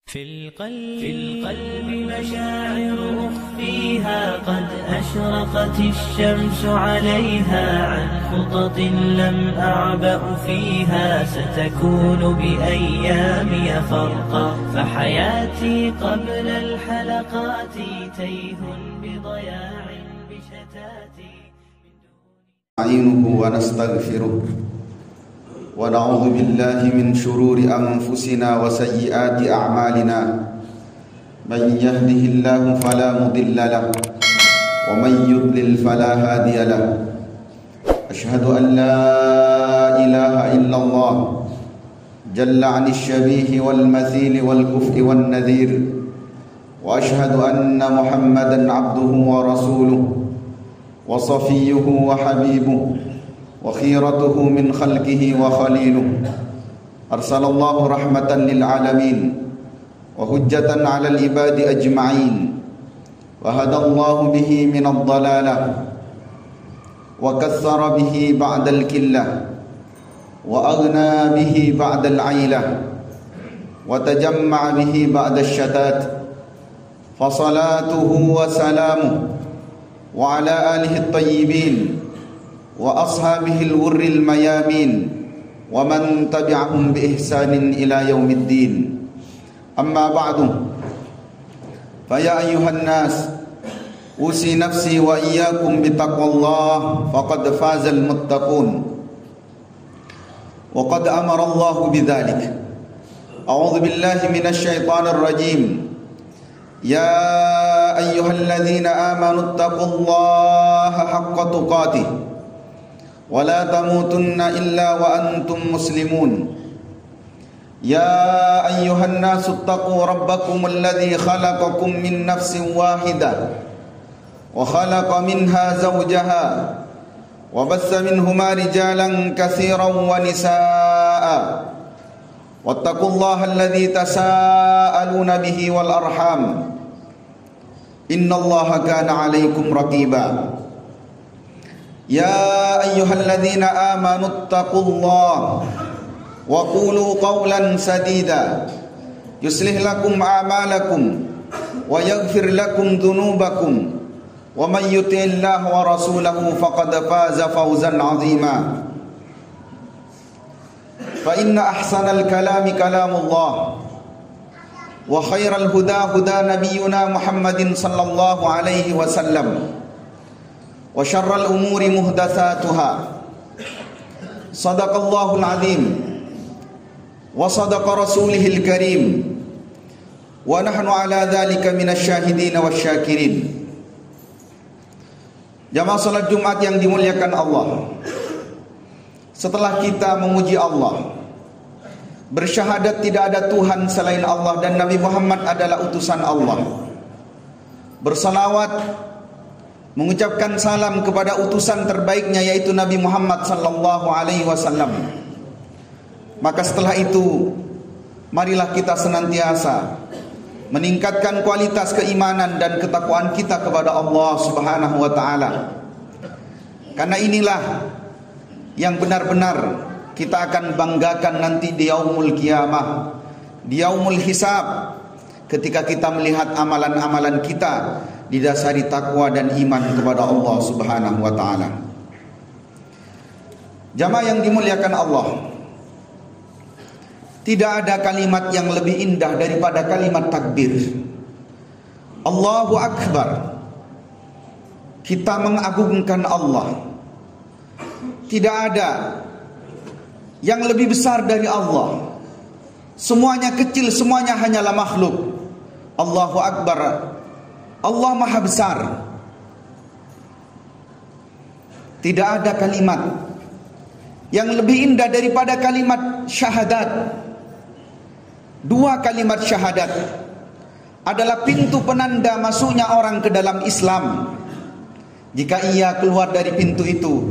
في القلب مشاعر أخفيها قد أشرقت الشمس عليها عن خطط لم أعبأ فيها ستكون بأيامي فرقا فحياتي قبل الحلقات تيه بضياع بشتاتي نستعينه ونستغفره ونعوذ بالله من شرور أنفسنا وسيئات أعمالنا من يهده الله فلا مضل له ومن يضلل فلا هادي له أشهد أن لا إله إلا الله جل عن الشبيه والمثيل والكفء والنذير وأشهد أن محمدا عبده ورسوله وصفيه وحبيبه وخيرته من خلقه وخليله أرسل الله رحمة للعالمين وهجة على العباد أجمعين وهدى الله به من الضلالة وكثر به بعد الكلة وأغنى به بعد العيلة وتجمع به بعد الشتات فصلاته وسلامه وعلى آله الطيبين وأصحابه الغر الميامين ومن تبعهم بإحسان إلى يوم الدين أما بعد فيا أيها الناس أوصي نفسي وإياكم بتقوى الله فقد فاز المتقون وقد أمر الله بذلك أعوذ بالله من الشيطان الرجيم يا أيها الذين آمنوا اتقوا الله حق تقاته ولا تموتن إلا وأنتم مسلمون يا أيها الناس اتقوا ربكم الذي خلقكم من نفس واحدة وخلق منها زوجها وبث منهما رجالا كثيرا ونساء واتقوا الله الذي تساءلون به والأرحام إن الله كان عليكم رقيبا يا أيها الذين آمنوا اتقوا الله وقولوا قولا سديدا يصلح لكم أعمالكم ويغفر لكم ذنوبكم ومن يطع الله ورسوله فقد فاز فوزا عظيما فإن أحسن الكلام كلام الله وخير الهدى هدى نبينا محمد صلى الله عليه وسلم وشر الأمور محدثاتها صدق الله العظيم وصدق رسوله الكريم ونحن على ذلك من الشاهدين والشاكرين. Jamaah salat Jumat yang dimuliakan Allah, setelah kita memuji Allah, bersyahadat tidak ada Tuhan selain Allah dan Nabi Muhammad adalah utusan Allah, bersalawat, mengucapkan salam kepada utusan terbaiknya yaitu Nabi Muhammad sallallahu alaihi wasallam. Maka setelah itu marilah kita senantiasa meningkatkan kualitas keimanan dan ketakwaan kita kepada Allah Subhanahu wa taala. Karena inilah yang benar-benar kita akan banggakan nanti di yaumul qiyamah, di yaumul hisab, ketika kita melihat amalan-amalan kita didasari takwa dan iman kepada Allah Subhanahu wa taala. Jamaah yang dimuliakan Allah, tidak ada kalimat yang lebih indah daripada kalimat takbir. Allahu Akbar. Kita mengagungkan Allah. Tidak ada yang lebih besar dari Allah. Semuanya kecil, semuanya hanyalah makhluk. Allahu Akbar. Allah Maha Besar. Tidak ada kalimat yang lebih indah daripada kalimat syahadat. Dua kalimat syahadat adalah pintu penanda masuknya orang ke dalam Islam. Jika ia keluar dari pintu itu,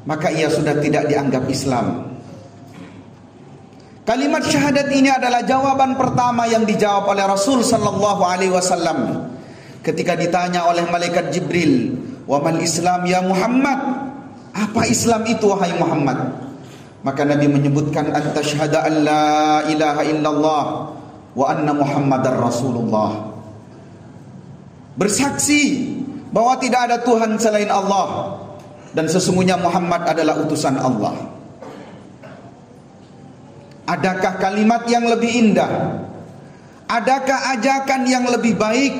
maka ia sudah tidak dianggap Islam. Kalimat syahadat ini adalah jawaban pertama yang dijawab oleh Rasul sallallahu alaihi wasallam ketika ditanya oleh malaikat Jibril, "Wa mal Islam ya Muhammad?" Apa Islam itu wahai Muhammad? Maka Nabi menyebutkan, "An tasyhada an la ilaha illallah wa anna Muhammadar Rasulullah. Bersaksi bahwa tidak ada Tuhan selain Allah dan sesungguhnya Muhammad adalah utusan Allah. Adakah kalimat yang lebih indah? Adakah ajakan yang lebih baik,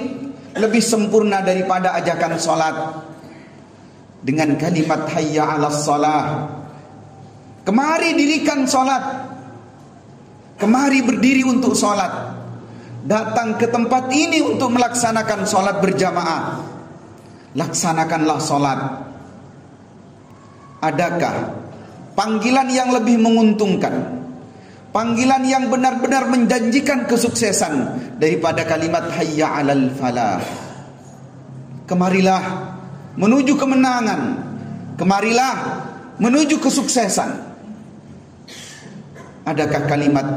lebih sempurna daripada ajakan salat? Dengan kalimat hayya 'alas shalah. Kemari dirikan salat. Kemari berdiri untuk salat. Datang ke tempat ini untuk melaksanakan salat berjamaah. Laksanakanlah salat. Adakah panggilan yang lebih menguntungkan, panggilan yang benar-benar menjanjikan kesuksesan daripada kalimat hayya 'alal falah? Kemarilah menuju kemenangan, kemarilah menuju kesuksesan. Adakah kalimat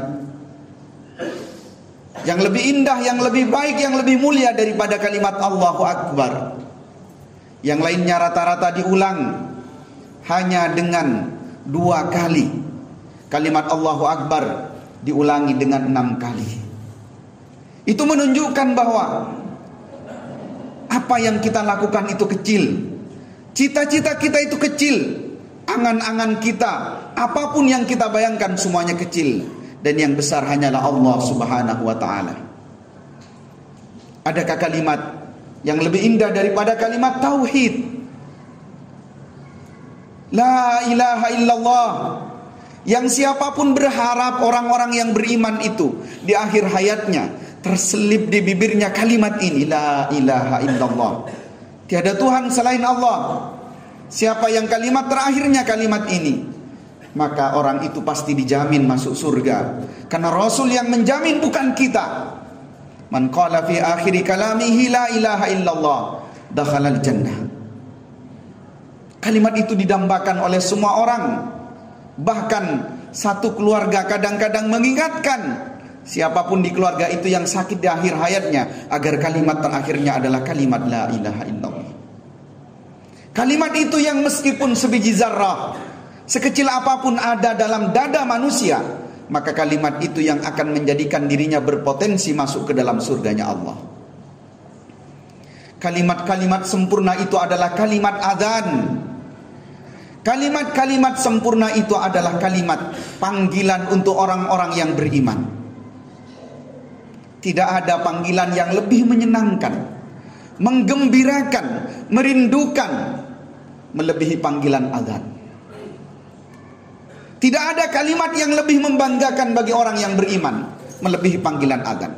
yang lebih indah, yang lebih baik, yang lebih mulia daripada kalimat Allahu Akbar? Yang lainnya rata-rata diulang hanya dengan 2 kali. Kalimat Allahu Akbar diulangi dengan 6 kali. Itu menunjukkan bahwa apa yang kita lakukan itu kecil, cita-cita kita itu kecil, angan-angan kita, apapun yang kita bayangkan semuanya kecil, dan yang besar hanyalah Allah Subhanahu wa ta'ala. Adakah kalimat yang lebih indah daripada kalimat tauhid? La ilaha illallah. Yang siapapun berharap orang-orang yang beriman itu di akhir hayatnya terselip di bibirnya kalimat ini, la ilaha illallah. Tiada Tuhan selain Allah. Siapa yang kalimat terakhirnya kalimat ini, maka orang itu pasti dijamin masuk surga. Karena Rasul yang menjamin, bukan kita. Man qala fi akhiri kalamihi la ilaha illallah dakhalal jannah. Kalimat itu didambakan oleh semua orang. Bahkan satu keluarga kadang-kadang mengingatkan siapapun di keluarga itu yang sakit di akhir hayatnya agar kalimat terakhirnya adalah kalimat la ilaha illallah. Kalimat itu yang meskipun sebiji zarrah, sekecil apapun ada dalam dada manusia, maka kalimat itu yang akan menjadikan dirinya berpotensi masuk ke dalam surganya Allah. Kalimat-kalimat sempurna itu adalah kalimat adzan. Kalimat-kalimat sempurna itu adalah kalimat panggilan untuk orang-orang yang beriman. Tidak ada panggilan yang lebih menyenangkan, menggembirakan, merindukan melebihi panggilan adzan. Tidak ada kalimat yang lebih membanggakan bagi orang yang beriman melebihi panggilan adzan.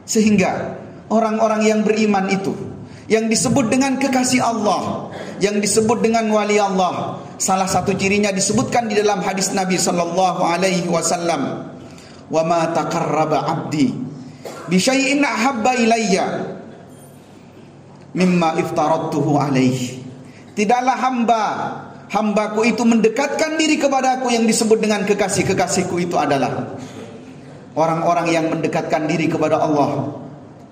Sehingga orang-orang yang beriman itu, yang disebut dengan kekasih Allah, yang disebut dengan wali Allah, salah satu cirinya disebutkan di dalam hadis Nabi sallallahu alaihi wasallam, "Wa ma taqarraba 'abdi bi syai'in ahabba ilayya mimma iftaradtuhu alaihi." Tidaklah hambaku itu mendekatkan diri kepadaku, yang disebut dengan kekasih-kekasihku itu adalah orang-orang yang mendekatkan diri kepada Allah,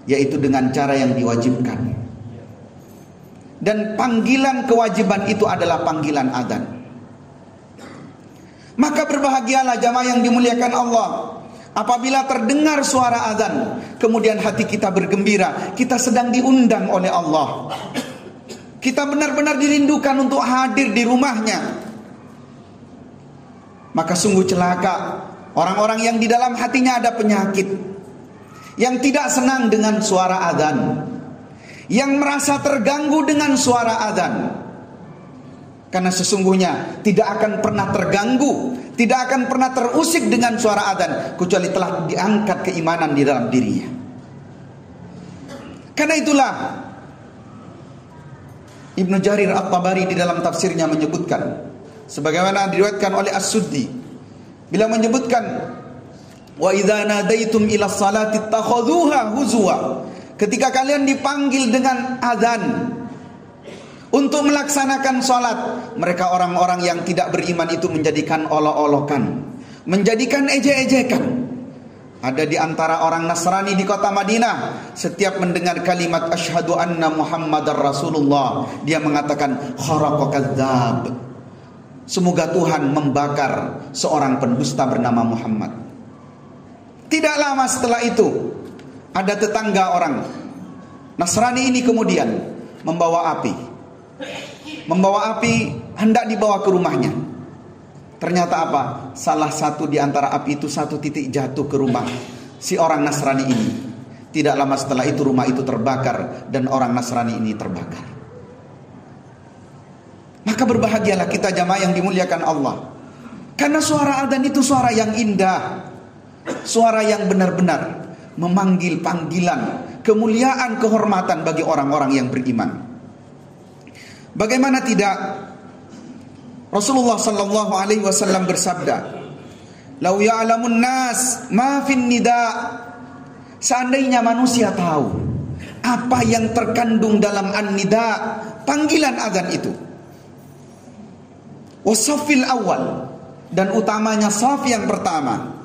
yaitu dengan cara yang diwajibkan. Dan panggilan kewajiban itu adalah panggilan adzan. Maka berbahagialah jamaah yang dimuliakan Allah apabila terdengar suara adzan, kemudian hati kita bergembira, kita sedang diundang oleh Allah. Kita benar-benar dirindukan untuk hadir di rumahnya. Maka sungguh celaka orang-orang yang di dalam hatinya ada penyakit, yang tidak senang dengan suara adzan, yang merasa terganggu dengan suara adzan. Karena sesungguhnya tidak akan pernah terganggu, tidak akan pernah terusik dengan suara adzan kecuali telah diangkat keimanan di dalam dirinya. Karena itulah Ibnu Jarir At-Tabari di dalam tafsirnya menyebutkan, sebagaimana diriwayatkan oleh As-Suddi, bila menyebutkan, wa idza nadaitum ila salati takhadhuha huzwa. Ketika kalian dipanggil dengan azan untuk melaksanakan salat, mereka orang-orang yang tidak beriman itu menjadikan olok-olokan, menjadikan ejek-ejekan. Ada di antara orang Nasrani di kota Madinah, setiap mendengar kalimat asyhadu anna Muhammadar Rasulullah, dia mengatakan kharaqa kadzdzab. Semoga Tuhan membakar seorang pendusta bernama Muhammad. Tidak lama setelah itu, ada tetangga orang Nasrani ini kemudian membawa api. Membawa api hendak dibawa ke rumahnya. Ternyata apa? Salah satu di antara api itu satu titik jatuh ke rumah si orang Nasrani ini. Tidak lama setelah itu rumah itu terbakar dan orang Nasrani ini terbakar. Maka berbahagialah kita jamaah yang dimuliakan Allah. Karena suara adzan itu suara yang indah. Suara yang benar-benar memanggil panggilan kemuliaan, kehormatan bagi orang-orang yang beriman. Bagaimana tidak? Rasulullah sallallahu alaihi wasallam bersabda, "Lau ya'lamun nas ma fin nida." Seandainya manusia tahu apa yang terkandung dalam an-nida, panggilan azan itu. Wasafil awal, dan utamanya saf yang pertama.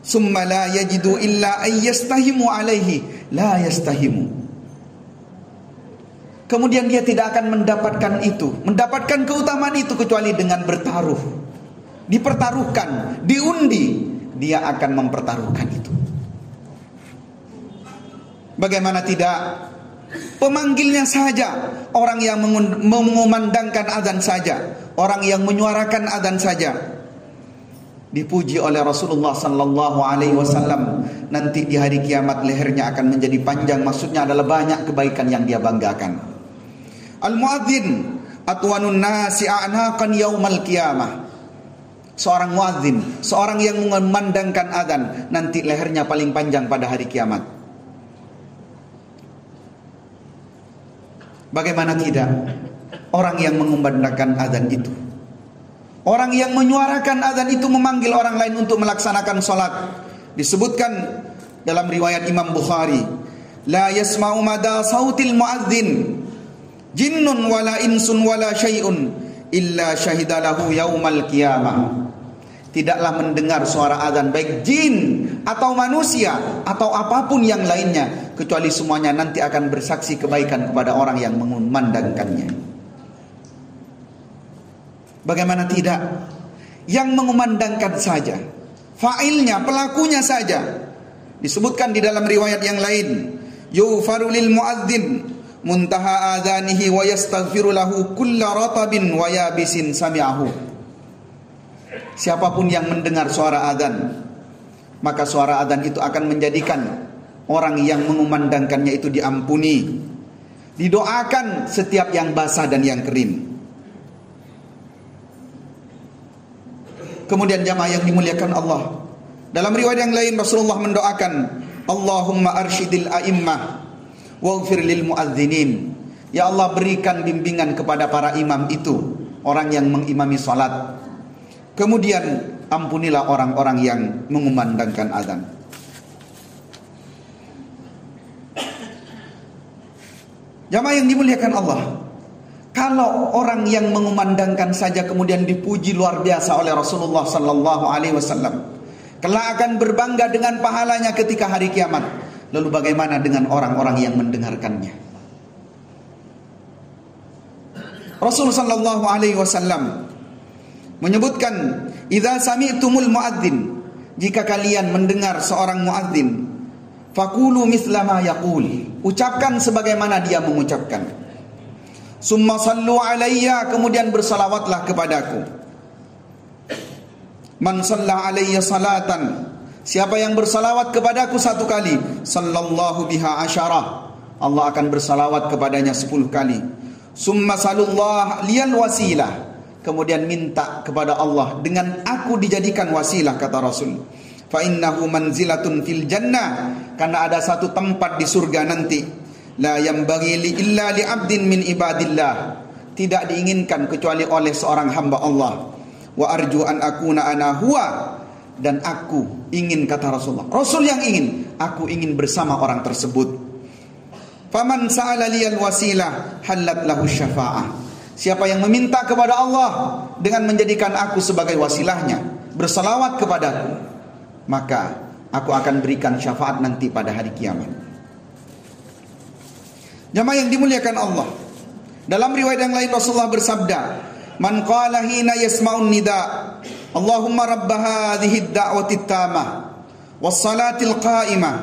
Summa la yajidu illa ayyastahimu alaihi la yastahimu. Kemudian dia tidak akan mendapatkan keutamaan itu kecuali dengan bertaruh. Dipertaruhkan, diundi, dia akan mempertaruhkan itu. Bagaimana tidak? Pemanggilnya saja, orang yang mengumandangkan azan saja, orang yang menyuarakan azan saja, dipuji oleh Rasulullah sallallahu alaihi wasallam. Nanti di hari kiamat lehernya akan menjadi panjang. Maksudnya adalah banyak kebaikan yang dia banggakan. Al-muadzin atwanun nasi a'naqan yaumal qiyamah. Seorang muadzin, seorang yang mengumandangkan azan, nanti lehernya paling panjang pada hari kiamat. Bagaimana tidak? Orang yang mengumandangkan azan itu, orang yang menyuarakan azan itu memanggil orang lain untuk melaksanakan salat. Disebutkan dalam riwayat Imam Bukhari, la yasma'u mada sautil muadzin jinnun wala insun wala syai'un illa syahidalahu yaumal qiyamah. Tidaklah mendengar suara azan baik jin atau manusia atau apapun yang lainnya, kecuali semuanya nanti akan bersaksi kebaikan kepada orang yang mengumandangkannya. Bagaimana tidak? Yang mengumandangkan saja, fa'ilnya, pelakunya saja. Disebutkan di dalam riwayat yang lain, yughfaru lil muadzin muntaha adzanihi wa yastaghfiru lahu kulla ratabin wa yabisin sami'ahu. Siapapun yang mendengar suara adzan, maka suara adzan itu akan menjadikan orang yang mengumandangkannya itu diampuni, didoakan setiap yang basah dan yang kering. Kemudian jamaah yang dimuliakan Allah, dalam riwayat yang lain Rasulullah mendoakan, Allahumma arsyidil a'immah waghfir lil muadzinin. Ya Allah, berikan bimbingan kepada para imam itu, orang yang mengimami salat. Kemudian ampunilah orang-orang yang mengumandangkan azan. Jamaah yang dimuliakan Allah, kalau orang yang mengumandangkan saja kemudian dipuji luar biasa oleh Rasulullah sallallahu alaihi wasallam, kelak akan berbangga dengan pahalanya ketika hari kiamat. Lalu bagaimana dengan orang-orang yang mendengarkannya? Rasulullah sallallahu alaihi wasallam menyebutkan, idza sami'tumul muadzin, jika kalian mendengar seorang muadzin, faqulu mithla ma yaqul, ucapkan sebagaimana dia mengucapkan. Summa sallu alayya, kemudian bersalawatlah kepadaku. Man shalla alayya salatan, siapa yang bersalawat kepadaku satu kali, sallallahu biha asyarah, Allah akan bersalawat kepadanya 10 kali. Summa salullah liyal wasilah, kemudian minta kepada Allah dengan aku dijadikan wasilah, kata Rasul. Fa innahu manzilatun fil jannah, karena ada satu tempat di surga nanti, la yambaghi illa li 'abdin min ibadillah, tidak diinginkan kecuali oleh seorang hamba Allah. Wa arju an akuna ana huwa, dan aku ingin, kata Rasulullah, Rasul yang ingin, aku ingin bersama orang tersebut. Faman sa'ala liyal wasilah halat lahu syafa'ah, siapa yang meminta kepada Allah dengan menjadikan aku sebagai wasilahnya, bersalawat kepadaku, maka aku akan berikan syafaat nanti pada hari kiamat. Jamaah yang dimuliakan Allah, dalam riwayat yang lain Rasulullah bersabda, man qala hina yasma'un nida, Allahumma rabb hadhihi ad-da'wati at-tamah wassalatil qa'imah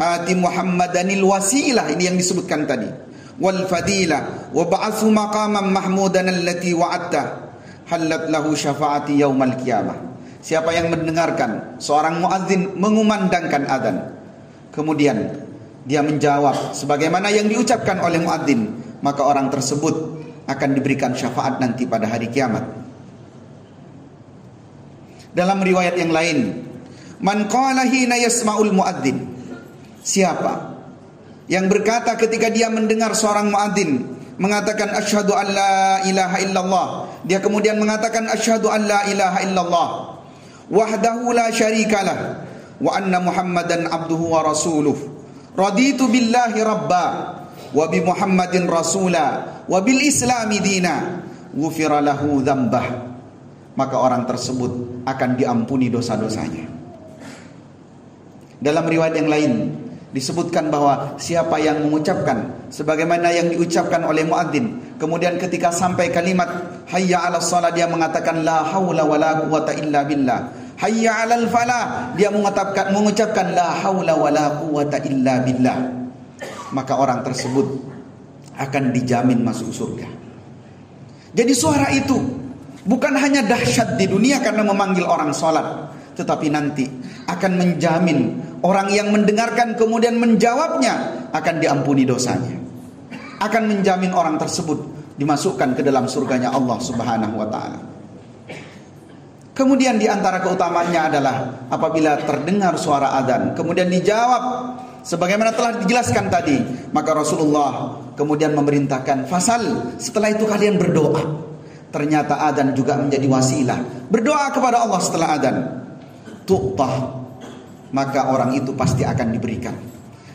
ati Muhammadanil wasilah, ini yang disebutkan tadi, wal fadilah wa ba'athu maqaman mahmudan allati wa'adta halat lahu syafaati yaumal qiyamah. Siapa yang mendengarkan seorang muadzin mengumandangkan adzan, kemudian dia menjawab sebagaimana yang diucapkan oleh muadzin, maka orang tersebut akan diberikan syafaat nanti pada hari kiamat. Dalam riwayat yang lain, man qala hina yasma'ul muadzin, siapa yang berkata ketika dia mendengar seorang muadzin mengatakan asyhadu an la ilaha illallah, dia kemudian mengatakan asyhadu an la ilaha illallah wahdahu la syarikalah wa anna Muhammadan abduhu wa rasuluh raditu billahi rabba wa bi Muhammadin rasula wa bil islami dina ghufira lahu dzambah, maka orang tersebut akan diampuni dosa-dosanya. Dalam riwayat yang lain disebutkan bahwa siapa yang mengucapkan sebagaimana yang diucapkan oleh muadzin, kemudian ketika sampai kalimat hayya 'alas shalah dia mengatakan la haula wala quwata illa billah, hayya 'alal falah dia mengucapkan la haula wala quwata illa billah, maka orang tersebut akan dijamin masuk surga. Jadi suara itu bukan hanya dahsyat di dunia karena memanggil orang salat, tetapi nanti akan menjamin orang yang mendengarkan kemudian menjawabnya akan diampuni dosanya, akan menjamin orang tersebut dimasukkan ke dalam surganya Allah Subhanahu wa ta'ala. Kemudian di antara keutamaannya adalah apabila terdengar suara adzan kemudian dijawab sebagaimana telah dijelaskan tadi, maka Rasulullah kemudian memerintahkan fasal, setelah itu kalian berdoa. Ternyata adzan juga menjadi wasilah, berdoa kepada Allah setelah adzan, tu'tah, maka orang itu pasti akan diberikan.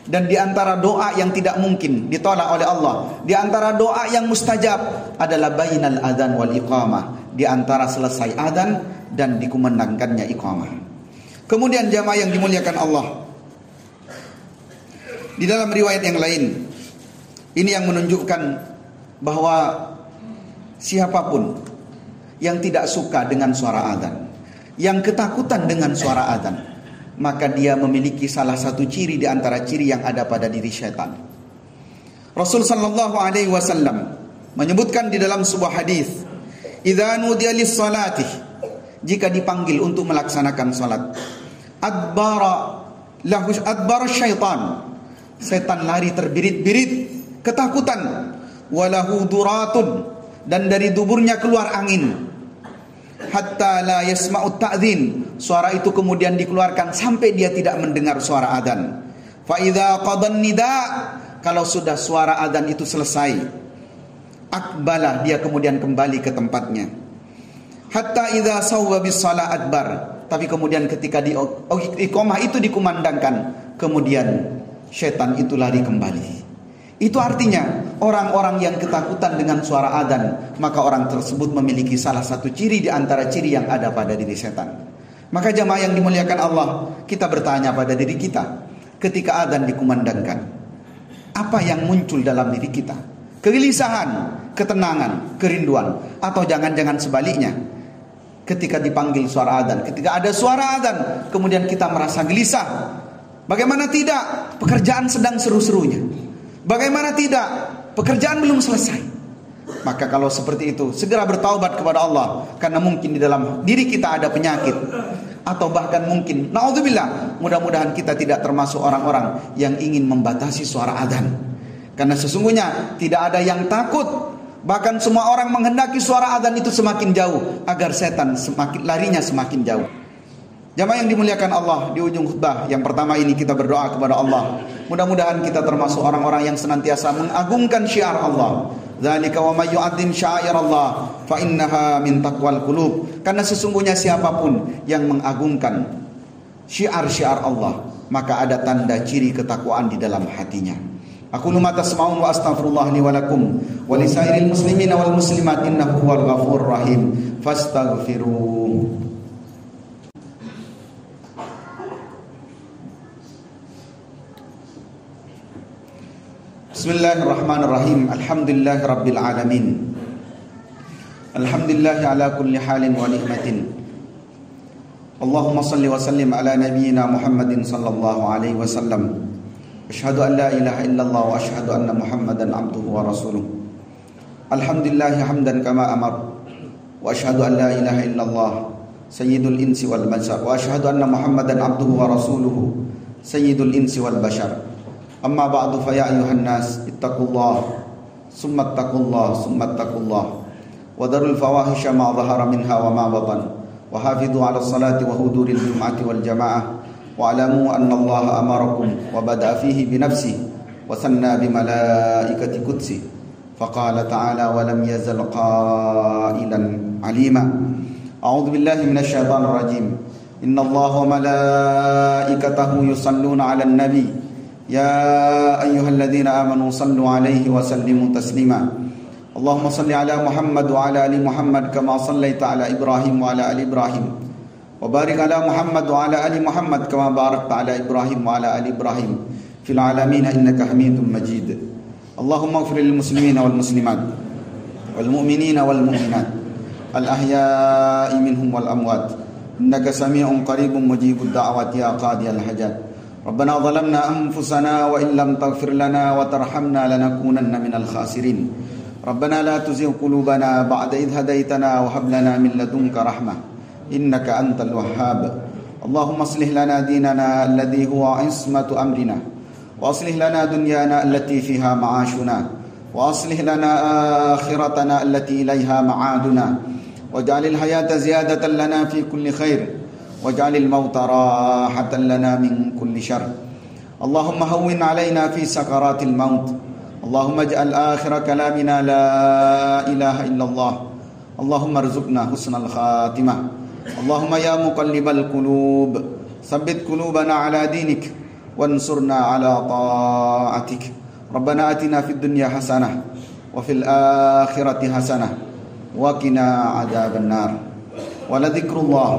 Dan di antara doa yang tidak mungkin ditolak oleh Allah, di antara doa yang mustajab adalah bainal adzan wal iqamah, di antara selesai adzan dan dikumandangkannya iqamah. Kemudian jamaah yang dimuliakan Allah, di dalam riwayat yang lain ini yang menunjukkan bahwa siapapun yang tidak suka dengan suara adzan, yang ketakutan dengan suara adzan, maka dia memiliki salah satu ciri di antara ciri yang ada pada diri syaitan. Rasul sallallahu alaihi wasallam menyebutkan di dalam sebuah hadis, idza nudiya lis-salati, jika dipanggil untuk melaksanakan salat, adbara syaitan, setan lari terbirit-birit ketakutan, walahu duratun, dan dari duburnya keluar angin, hatta la yasma'ut ta'dzin, suara itu kemudian dikeluarkan sampai dia tidak mendengar suara adzan. Fa idza qadan nida, kalau sudah suara adzan itu selesai, akbala, dia kemudian kembali ke tempatnya. Hatta idza sawwa bis shalah adbar, tapi kemudian ketika di iqamah itu dikumandangkan, kemudian syaitan itu lari kembali. Itu artinya orang-orang yang ketakutan dengan suara adzan, maka orang tersebut memiliki salah satu ciri di antara ciri yang ada pada diri setan. Maka jamaah yang dimuliakan Allah, kita bertanya pada diri kita, ketika adzan dikumandangkan, apa yang muncul dalam diri kita? Kegelisahan, ketenangan, kerinduan, atau jangan-jangan sebaliknya? Ketika dipanggil suara adzan, ketika ada suara adzan, kemudian kita merasa gelisah. Bagaimana tidak? Pekerjaan sedang seru-serunya. Bagaimana tidak? Pekerjaan belum selesai. Maka kalau seperti itu, segera bertaubat kepada Allah, karena mungkin di dalam diri kita ada penyakit, atau bahkan mungkin, naudzubillah, mudah-mudahan kita tidak termasuk orang-orang yang ingin membatasi suara adzan. Karena sesungguhnya tidak ada yang takut, bahkan semua orang menghendaki suara adzan itu semakin jauh, agar setan larinya semakin jauh. Jamaah yang dimuliakan Allah, di ujung khutbah yang pertama ini kita berdoa kepada Allah. Mudah-mudahan kita termasuk orang-orang yang senantiasa mengagungkan syiar Allah. Dzalika wa may yu'azzim sya'airallah fa innaha min taqwal qulub. Karena sesungguhnya siapapun yang mengagungkan syiar-syiar Allah, maka ada tanda ciri ketakwaan di dalam hatinya. Aku ma tasma'un wa astaghfirullah li wa lakum wa lisairil muslimina wal muslimat innahu huwal ghafurur rahim fastaghfiruh. Bismillahirrahmanirrahim. Alhamdulillah rabbil alamin. Alhamdulillah ala kulli halin wa ni'matin. Allahumma salli wa sallim ala nabiyyina Muhammadin sallallahu alaihi wasallam. Asyhadu an la ilaha illallah wa asyhadu anna Muhammadan abduhu wa rasuluh. Alhamdulillahi hamdan kama amar. Wa asyhadu an la ilaha illallah sayyidul insi wal bashar. Wa asyhadu anna Muhammadan abduhu wa rasuluhu sayyidul insi wal bashar. Amma ba'du fa ya ayuhan nas ittaqullah summa ittaqullah wa darul fawahisha ma dhahara minha wa ma batan. وحافظوا على الصلاة وحضور الجمعة والجماعة واعلموا أن الله أمركم وبدأ فيه بنفسه وثنى بملائكة قدسه فقال تعالى ولم يزل قائلا عليما أعوذ بالله من الشيطان الرجيم إن الله وملائكته يصلون على النبي يا أيها الذين آمنوا صلوا عليه وسلموا تسليما اللهم صل على محمد وعلى آل محمد كما صليت على إبراهيم وعلى آل إبراهيم وبارك على محمد وعلى آل محمد كما باركت على إبراهيم وعلى آل إبراهيم في العالمين إنك حميد مجيد اللهم اغفر للمسلمين والمسلمات والمؤمنين والمؤمنات الأحياء منهم والأموات إنك سميع قريب مجيب الدعوات يا قاضي الحاجات ربنا ظلمنا أنفسنا وإن لم تغفر لنا وترحمنا لنكونن من الخاسرين ربنا لا تزغ قلوبنا بعد إذ هديتنا وهب لنا من لدنك رحمة إنك أنت الوهاب اللهم اصلح لنا ديننا الذي هو عصمة أمرنا وأصلح لنا دنيانا التي فيها معاشنا وأصلح لنا آخرتنا التي إليها معادنا واجعل الحياة زيادة لنا في كل خير واجعل الموت راحة لنا من كل شر اللهم هون علينا في سكرات الموت اللهم اجعل آخر كلامنا لا إله إلا الله اللهم ارزقنا حسن الخاتمة اللهم يا مقلب القلوب ثبت قلوبنا على دينك وانصرنا على طاعتك ربنا آتنا في الدنيا حسنة وفي الآخرة حسنة وقنا عذاب النار ولذكر الله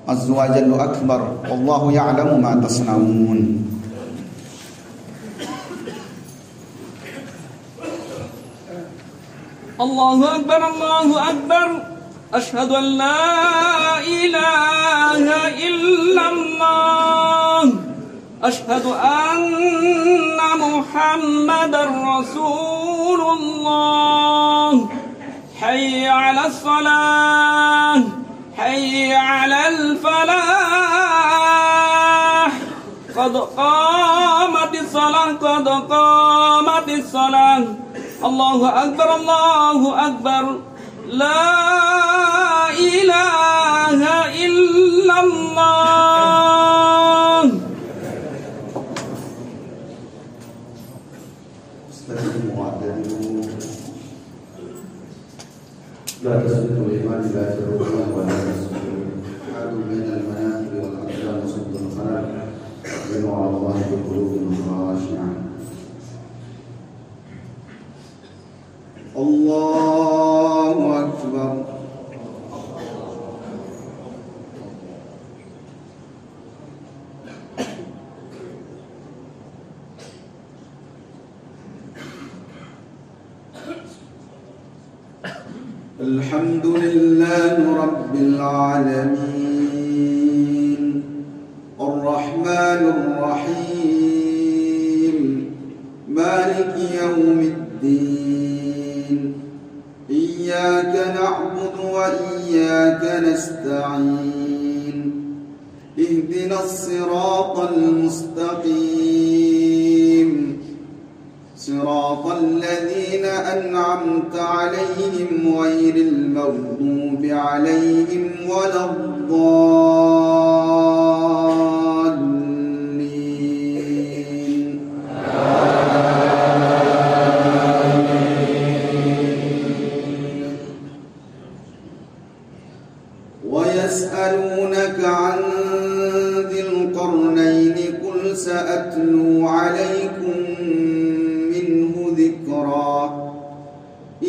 عز وجل أكبر والله يعلم ما تصنعون الله أكبر الله أكبر أشهد أن لا إله إلا الله أشهد أن محمدا رسول الله حي على الصلاة حي على الفلاح قد قامت الصلاة قد قامت الصلاة الله أكبر الله أكبر لا إله إلا الله استقيموا واعتدلوا لا تسدوا الإيمان لا تروحوا ولا تسدوا حادوا بين المناكب والأقدام وصدوا الخلل بنوا على الله بقلوب خاشعة الله أكبر الحمد لله رب العالمين الرحمن الرحيم مالك يوم الدين إياك نعبد وإياك نستعين اهدنا الصراط المستقيم صراط الذين أنعمت عليهم غير المغضوب عليهم ولا الضالين ويسألونك عن ذي القرنين قل سأتلو عليكم منه ذكرا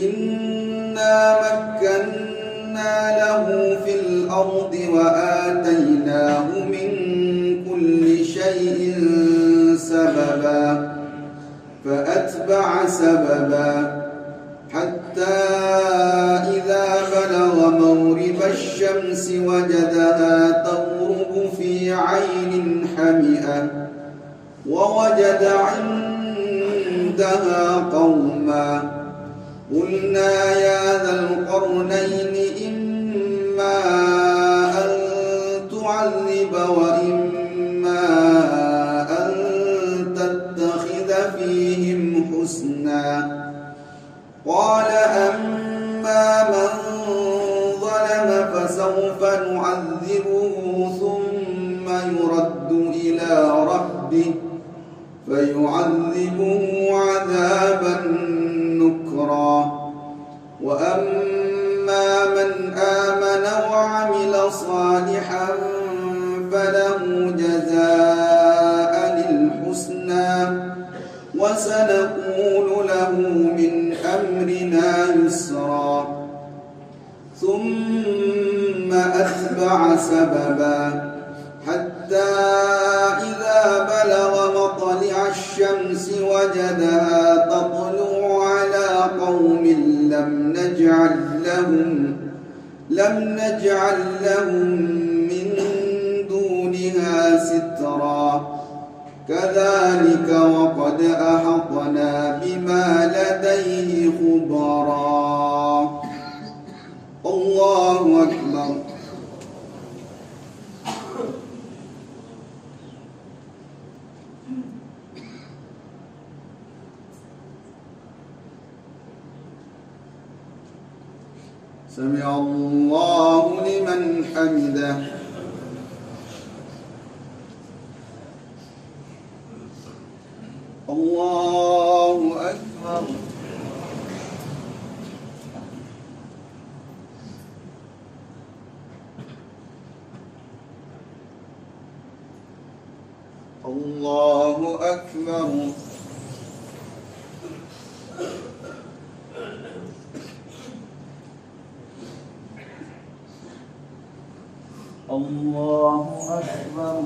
إنا مكنا له في الأرض وآتيناه من كل شيء سببا فأتبع سببا حتى إذا بلغ مغرب الشمس وجدها تغرب عين حمئة ووجد عندها قوما قلنا يا ذا القرنين إما أن تعذب وإما أن تتخذ فيهم حسنا قال أما من ظلم فسوف نعذبه ثم يرد إلى ربه فيعذبه عذابا نكرا وأما من آمن وعمل صالحا فله جزاء الحسنى وسنقول له من أمرنا يسرا ثم أتبع سببا حتى إذا بلغ مطلع الشمس وجدها تطلع على قوم لم نجعل لهم من دونها سترا كذلك وقد أحطنا بما لديه خبرا. الله أكبر. سمع الله لمن حمده. الله أكبر. الله أكبر. الله أكبر.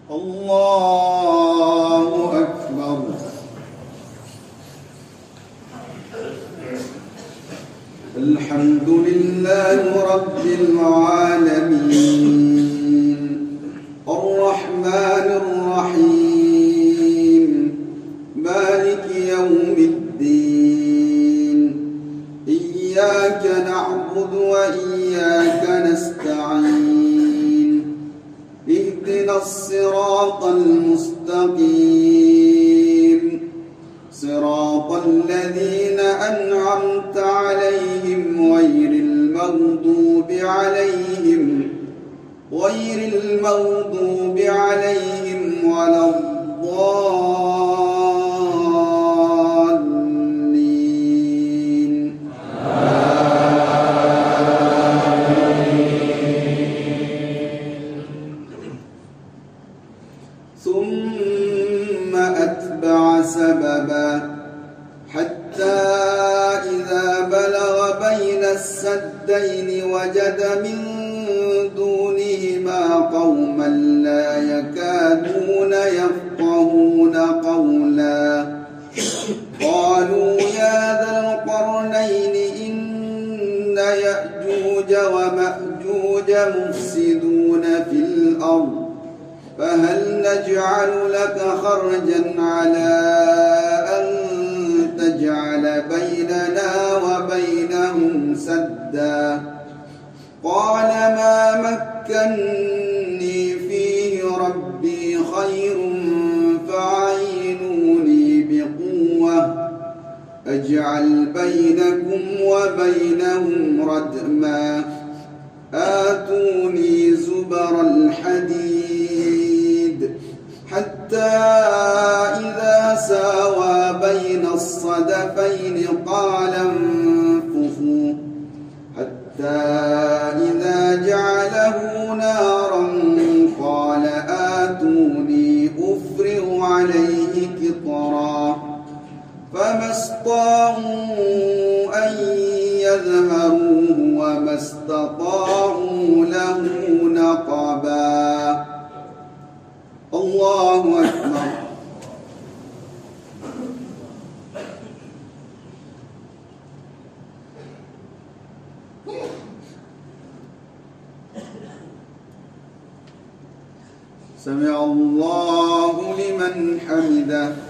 الله أكبر. الحمد لله رب العالمين الرحمن الرحيم مالك يوم الدين إياك نعبد وإياك نستعين اهدنا الصراط المستقيم صراط الذين أنعمت عليهم غير المغضوب عليهم ولا الضالين. ثم أتبع سببا حتى إذا بلغ بين السدين وجد من دونهما قوما لا يكادون يفقهون قولا قالوا يا ذا القرنين إن يأجوج ومأجوج مفسدون في الأرض فهل نجعل لك خرجا على أن تجعل بيننا وبينهم سدا قال ما مكني فيه ربي خير فأعينوني بقوة أجعل بينكم وبينهم ردما آتوني زبر الحديد حتى إذا ساوى بين الصدفين قال انفخوا حتى إذا جعله نارا قال آتوني أفرغ عليه قطرا فما استطاعوا أن يظهروه وما استطاعوا له نقبا Allahu Akbar. Sami Allahu liman hamidah.